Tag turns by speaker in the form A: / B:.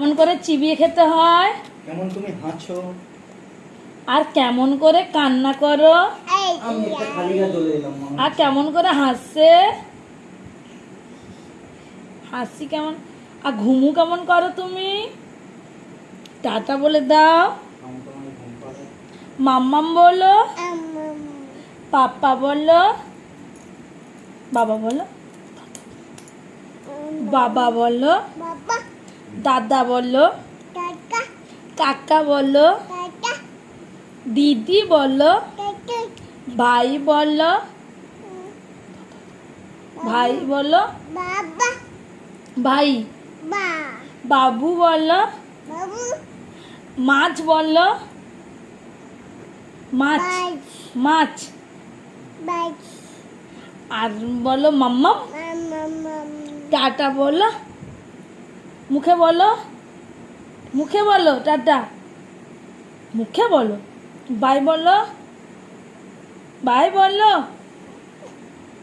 A: কেমন করে চিবিয়ে খেতে হয়,
B: কেমন তুমি হাঁছো,
A: আর কেমন করে কান্না করো,
B: আমি একটা খালি গা চলে এলাম মা।
A: আর কেমন করে হাসছে, হাসি কেমন, আর ঘুমু কেমন করো তুমি। টাটা বলে দাও,
B: আমি তোমার ঘুম পাড়াই।
A: মাম্মাম বলো, পাপ্পা বলো, বাবা বলো, বাবা বলো, দাদা বলো, কাকা বলো, দিদি বলো, ভাই বলো, ভাই বলো, ভাই, বাবু বলো, মাছ বলো, মাছ, মাছ, আর বলো মাম্মাম। টাটা বলো, মুখে বলো, মুখে বলো টাটা, মুখে বলো, বাই বলো, বাই বলো।